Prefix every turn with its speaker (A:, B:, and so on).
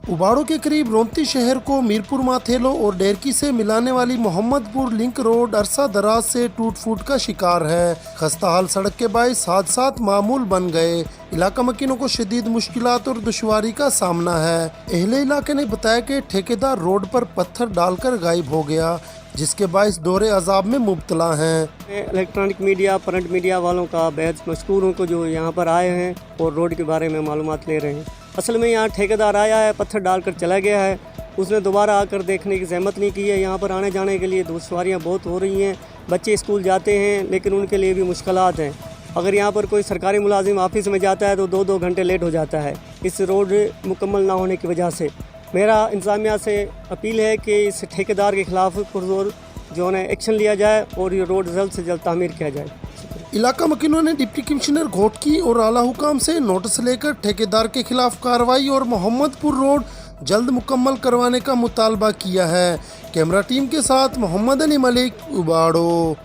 A: उबाड़ो के करीब रोंती शहर को मीरपुर माथेलो और डेरकी से मिलाने वाली मोहम्मदपुर लिंक रोड अरसा दराज से टूट फूट का शिकार है। खस्ता हाल सड़क के बायस हादसात मामूल बन गए। इलाका मकीनों को शदीद मुश्किलात और दुश्वारी का सामना है। अहले इलाके ने बताया कि ठेकेदार रोड पर पत्थर डालकर गायब हो गया, जिसके बायस दौरे अजाब में मुब्तला हैं।
B: इलेक्ट्रॉनिक मीडिया, प्रिंट मीडिया वालों का बेहद मशकूर हूँ जो यहाँ पर आए हैं और रोड के बारे में मालूमात ले रहे हैं। असल में यहाँ ठेकेदार आया है, पत्थर डालकर चला गया है, उसने दोबारा आकर देखने की जहमत नहीं की है। यहाँ पर आने जाने के लिए दुश्वारियाँ बहुत हो रही हैं। बच्चे स्कूल जाते हैं लेकिन उनके लिए भी मुश्किलात हैं। अगर यहाँ पर कोई सरकारी मुलाजिम ऑफिस में जाता है तो 2-2 घंटे लेट हो जाता है इस रोड मुकम्मल ना होने की वजह से। मेरा इंतज़ामिया से अपील है कि इस ठेकेदार के ख़िलाफ़ पुरजोर जो है एक्शन लिया जाए और ये रोड जल्द से जल्द तामीर किया जाए।
A: इलाका मकीनों ने डिप्टी कमिश्नर घोटकी और आला हुकाम से नोटिस लेकर ठेकेदार के खिलाफ कार्रवाई और मोहम्मदपुर रोड जल्द मुकम्मल करवाने का मुतालबा किया है। कैमरा टीम के साथ मोहम्मद अली मलिक, उबाड़ो।